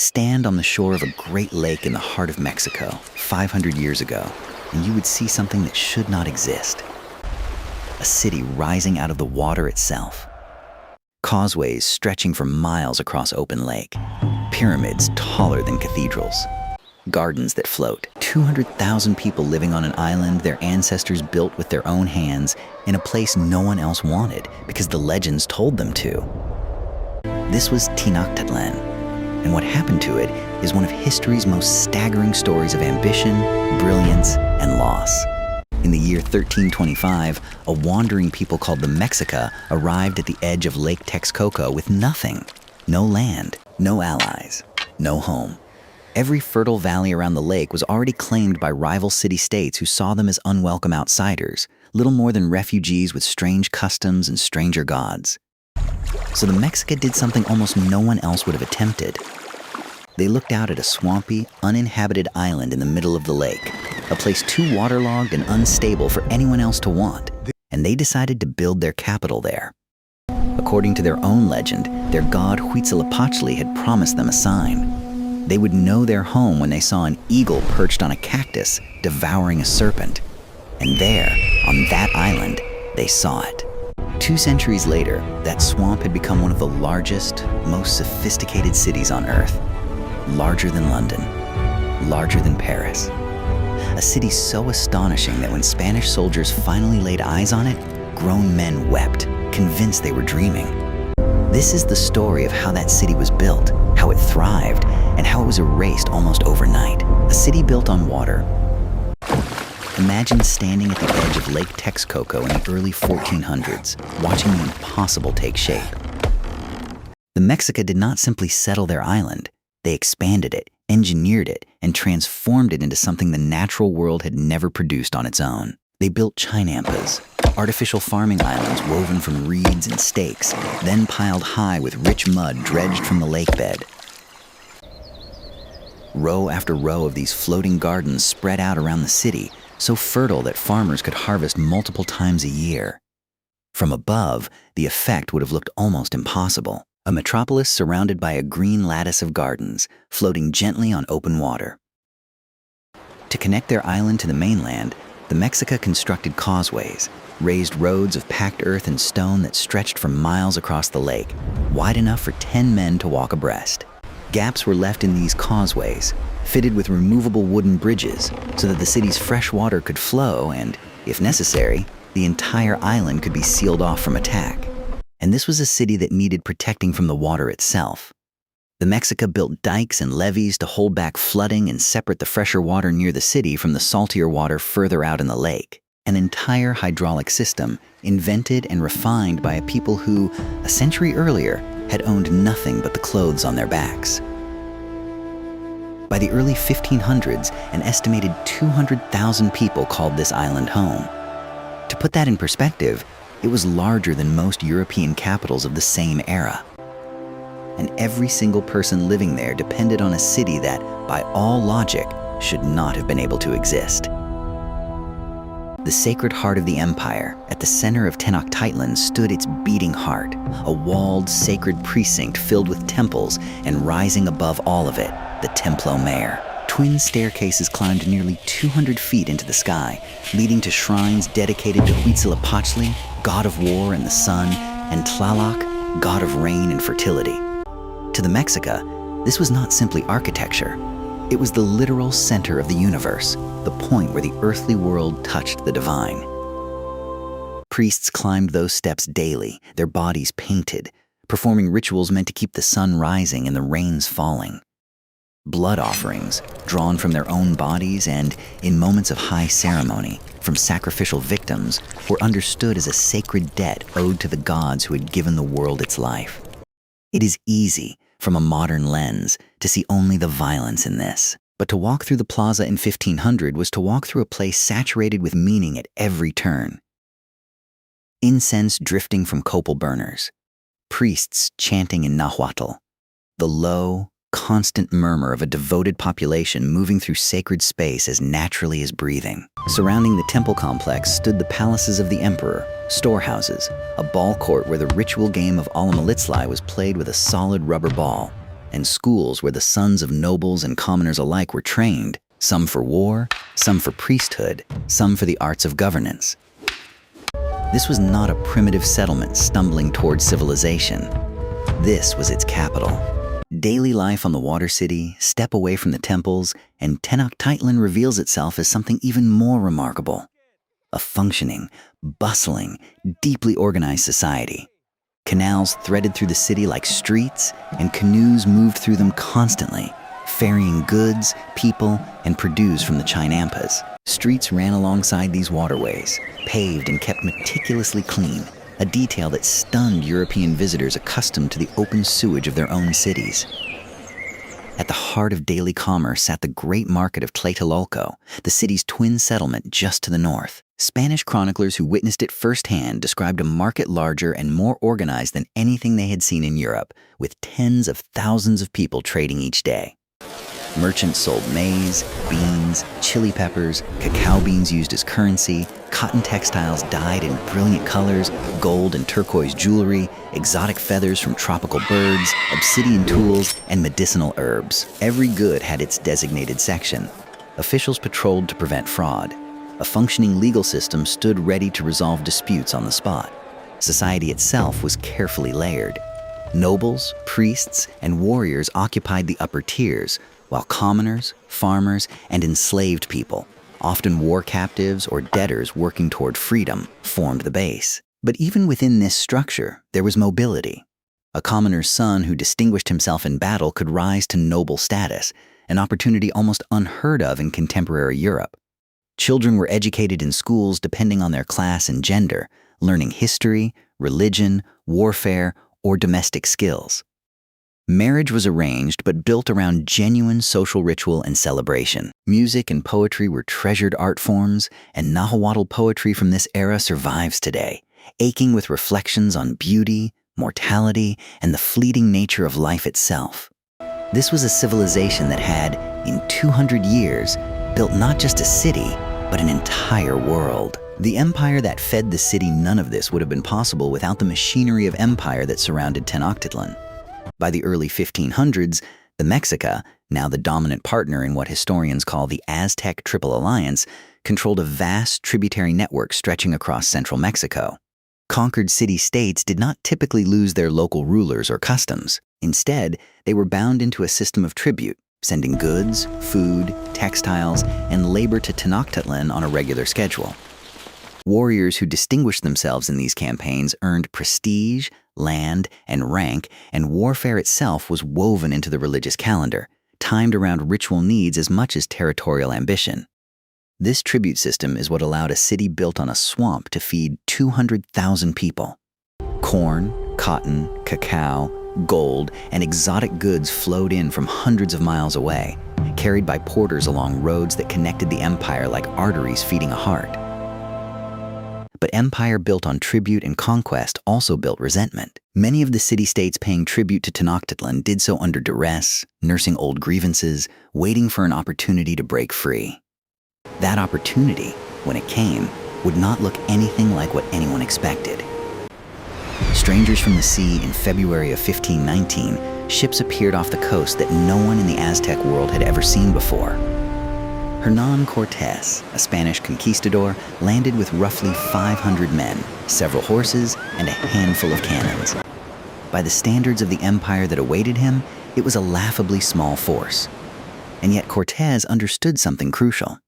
stand on the shore of a great lake in the heart of Mexico 500 years ago, and you would see something that should not exist. A city rising out of the water itself. Causeways stretching for miles across open lake. Pyramids taller than cathedrals. Gardens that float. 200,000 people living on an island their ancestors built with their own hands in a place no one else wanted because the legends told them to. This was Tenochtitlan, and what happened to it is one of history's most staggering stories of ambition, brilliance, and loss. In the year 1325, a wandering people called the Mexica arrived at the edge of Lake Texcoco with nothing. No land, no allies, no home. Every fertile valley around the lake was already claimed by rival city-states who saw them as unwelcome outsiders, little more than refugees with strange customs and stranger gods. So the Mexica did something almost no one else would have attempted. They looked out at a swampy, uninhabited island in the middle of the lake, a place too waterlogged and unstable for anyone else to want, and they decided to build their capital there. According to their own legend, their god Huitzilopochtli had promised them a sign. They would know their home when they saw an eagle perched on a cactus, devouring a serpent. And there, on that island, they saw it. 2 centuries later, that swamp had become one of the largest, most sophisticated cities on Earth. Larger than London, larger than Paris. A city so astonishing that when Spanish soldiers finally laid eyes on it, grown men wept, convinced they were dreaming. This is the story of how that city was built, how it thrived, and how it was erased almost overnight. A city built on water. Imagine standing at the edge of Lake Texcoco in the early 1400s, watching the impossible take shape. The Mexica did not simply settle their island. They expanded it, engineered it, and transformed it into something the natural world had never produced on its own. They built chinampas, artificial farming islands woven from reeds and stakes, then piled high with rich mud dredged from the lake bed. Row after row of these floating gardens spread out around the city, so fertile that farmers could harvest multiple times a year. From above, the effect would have looked almost impossible. A metropolis surrounded by a green lattice of gardens, floating gently on open water. To connect their island to the mainland, the Mexica constructed causeways, raised roads of packed earth and stone that stretched for miles across the lake, wide enough for 10 men to walk abreast. Gaps were left in these causeways, fitted with removable wooden bridges so that the city's fresh water could flow and, if necessary, the entire island could be sealed off from attack. And this was a city that needed protecting from the water itself. The Mexica built dikes and levees to hold back flooding and separate the fresher water near the city from the saltier water further out in the lake. An entire hydraulic system invented and refined by a people who, a century earlier, had owned nothing but the clothes on their backs. By the early 1500s, an estimated 200,000 people called this island home. To put that in perspective, it was larger than most European capitals of the same era. And every single person living there depended on a city that, by all logic, should not have been able to exist. The sacred heart of the empire, at the center of Tenochtitlan, stood its beating heart, a walled, sacred precinct filled with temples, and rising above all of it, the Templo Mayor. Twin staircases climbed nearly 200 feet into the sky, leading to shrines dedicated to Huitzilopochtli, god of war and the sun, and Tlaloc, god of rain and fertility. To the Mexica, this was not simply architecture. It was the literal center of the universe, the point where the earthly world touched the divine. Priests climbed those steps daily, their bodies painted, performing rituals meant to keep the sun rising and the rains falling. Blood offerings, drawn from their own bodies and, in moments of high ceremony, from sacrificial victims, were understood as a sacred debt owed to the gods who had given the world its life. It is easy, from a modern lens, to see only the violence in this. But to walk through the plaza in 1500 was to walk through a place saturated with meaning at every turn. Incense drifting from copal burners, priests chanting in Nahuatl, the low, constant murmur of a devoted population moving through sacred space as naturally as breathing. Surrounding the temple complex stood the palaces of the emperor, storehouses, a ball court where the ritual game of Alamalitzlai was played with a solid rubber ball, and schools where the sons of nobles and commoners alike were trained, some for war, some for priesthood, some for the arts of governance. This was not a primitive settlement stumbling towards civilization. This was its capital. Daily life on the water city, step away from the temples, and Tenochtitlan reveals itself as something even more remarkable. A functioning, bustling, deeply organized society. Canals threaded through the city like streets, and canoes moved through them constantly, ferrying goods, people, and produce from the chinampas. Streets ran alongside these waterways, paved and kept meticulously clean, a detail that stunned European visitors accustomed to the open sewage of their own cities. At the heart of daily commerce sat the great market of Tlatelolco, the city's twin settlement just to the north. Spanish chroniclers who witnessed it firsthand described a market larger and more organized than anything they had seen in Europe, with tens of thousands of people trading each day. Merchants sold maize, beans, chili peppers, cacao beans used as currency, cotton textiles dyed in brilliant colors, gold and turquoise jewelry, exotic feathers from tropical birds, obsidian tools, and medicinal herbs. Every good had its designated section. Officials patrolled to prevent fraud. A functioning legal system stood ready to resolve disputes on the spot. Society itself was carefully layered. Nobles, priests, and warriors occupied the upper tiers, while commoners, farmers, and enslaved people, often war captives or debtors working toward freedom, formed the base. But even within this structure, there was mobility. A commoner's son who distinguished himself in battle could rise to noble status, an opportunity almost unheard of in contemporary Europe. Children were educated in schools depending on their class and gender, learning history, religion, warfare, or domestic skills. Marriage was arranged but built around genuine social ritual and celebration. Music and poetry were treasured art forms, and Nahuatl poetry from this era survives today, aching with reflections on beauty, mortality, and the fleeting nature of life itself. This was a civilization that had, in 200 years, built not just a city, but an entire world. The empire that fed the city, none of this would have been possible without the machinery of empire that surrounded Tenochtitlan. By the early 1500s, the Mexica, now the dominant partner in what historians call the Aztec Triple Alliance, controlled a vast tributary network stretching across central Mexico. Conquered city-states did not typically lose their local rulers or customs. Instead, they were bound into a system of tribute, sending goods, food, textiles, and labor to Tenochtitlan on a regular schedule. Warriors who distinguished themselves in these campaigns earned prestige, land, and rank, and warfare itself was woven into the religious calendar, timed around ritual needs as much as territorial ambition. This tribute system is what allowed a city built on a swamp to feed 200,000 people. Corn, cotton, cacao, gold, and exotic goods flowed in from hundreds of miles away, carried by porters along roads that connected the empire like arteries feeding a heart. But empire built on tribute and conquest also built resentment. Many of the city-states paying tribute to Tenochtitlan did so under duress, nursing old grievances, waiting for an opportunity to break free. That opportunity, when it came, would not look anything like what anyone expected. Strangers from the sea in February of 1519, ships appeared off the coast that no one in the Aztec world had ever seen before. Hernán Cortés, a Spanish conquistador, landed with roughly 500 men, several horses, and a handful of cannons. By the standards of the empire that awaited him, it was a laughably small force. And yet Cortés understood something crucial.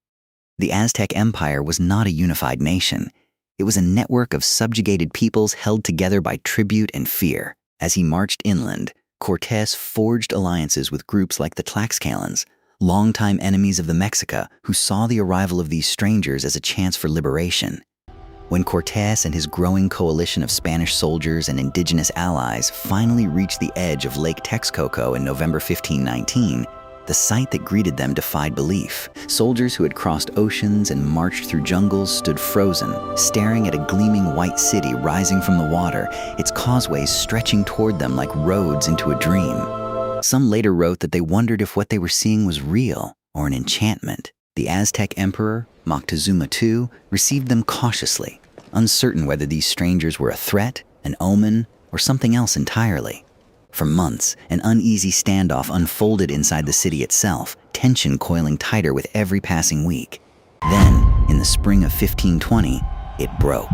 The Aztec Empire was not a unified nation. It was a network of subjugated peoples held together by tribute and fear. As he marched inland, Cortés forged alliances with groups like the Tlaxcalans, longtime enemies of the Mexica who saw the arrival of these strangers as a chance for liberation. When Cortés and his growing coalition of Spanish soldiers and indigenous allies finally reached the edge of Lake Texcoco in November 1519, the sight that greeted them defied belief. Soldiers who had crossed oceans and marched through jungles stood frozen, staring at a gleaming white city rising from the water, its causeways stretching toward them like roads into a dream. Some later wrote that they wondered if what they were seeing was real or an enchantment. The Aztec emperor, Moctezuma II, received them cautiously, uncertain whether these strangers were a threat, an omen, or something else entirely. For months, an uneasy standoff unfolded inside the city itself, tension coiling tighter with every passing week. Then, in the spring of 1520, it broke.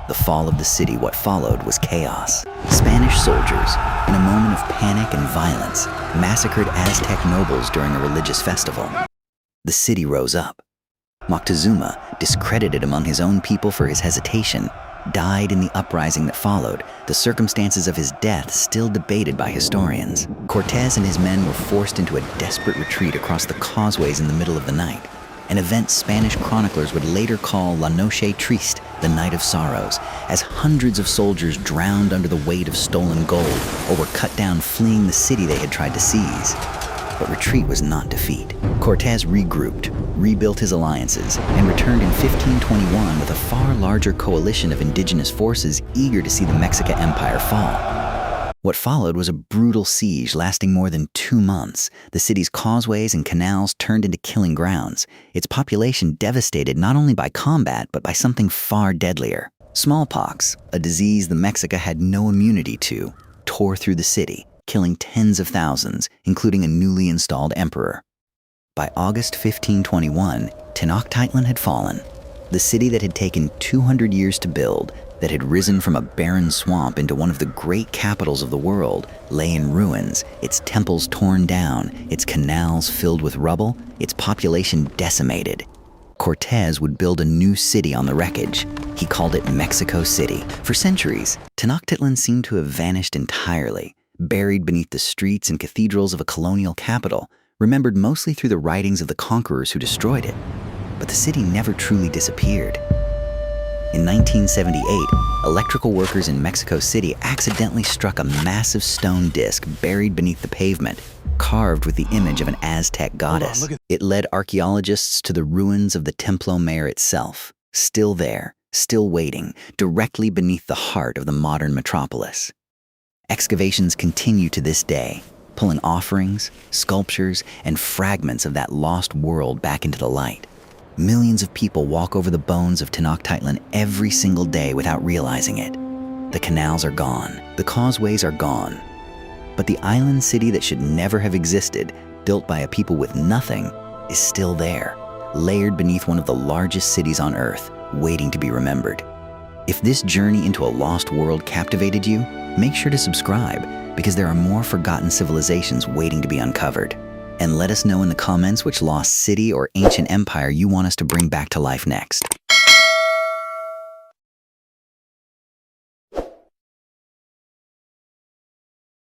The fall of the city, what followed, was chaos. Spanish soldiers, in a moment of panic and violence, massacred Aztec nobles during a religious festival. The city rose up. Moctezuma, discredited among his own people for his hesitation, died in the uprising that followed, the circumstances of his death still debated by historians. Cortés and his men were forced into a desperate retreat across the causeways in the middle of the night, an event Spanish chroniclers would later call La Noche Triste, the Night of Sorrows, as hundreds of soldiers drowned under the weight of stolen gold or were cut down fleeing the city they had tried to seize. But retreat was not defeat. Cortés regrouped, rebuilt his alliances, and returned in 1521 with a far larger coalition of indigenous forces eager to see the Mexica Empire fall. What followed was a brutal siege lasting more than 2 months. The city's causeways and canals turned into killing grounds, its population devastated not only by combat but by something far deadlier. Smallpox, a disease the Mexica had no immunity to, tore through the city, killing tens of thousands, including a newly installed emperor. By August 1521, Tenochtitlan had fallen. The city that had taken 200 years to build, that had risen from a barren swamp into one of the great capitals of the world, lay in ruins, its temples torn down, its canals filled with rubble, its population decimated. Cortés would build a new city on the wreckage. He called it Mexico City. For centuries, Tenochtitlan seemed to have vanished entirely, buried beneath the streets and cathedrals of a colonial capital, remembered mostly through the writings of the conquerors who destroyed it. But the city never truly disappeared. In 1978, electrical workers in Mexico City accidentally struck a massive stone disc buried beneath the pavement, carved with the image of an Aztec goddess. It led archaeologists to the ruins of the Templo Mayor itself, still there, still waiting, directly beneath the heart of the modern metropolis. Excavations continue to this day, pulling offerings, sculptures, and fragments of that lost world back into the light. Millions of people walk over the bones of Tenochtitlan every single day without realizing it. The canals are gone, the causeways are gone. But the island city that should never have existed, built by a people with nothing, is still there, layered beneath one of the largest cities on Earth, waiting to be remembered. If this journey into a lost world captivated you, make sure to subscribe, because there are more forgotten civilizations waiting to be uncovered. And let us know in the comments which lost city or ancient empire you want us to bring back to life next.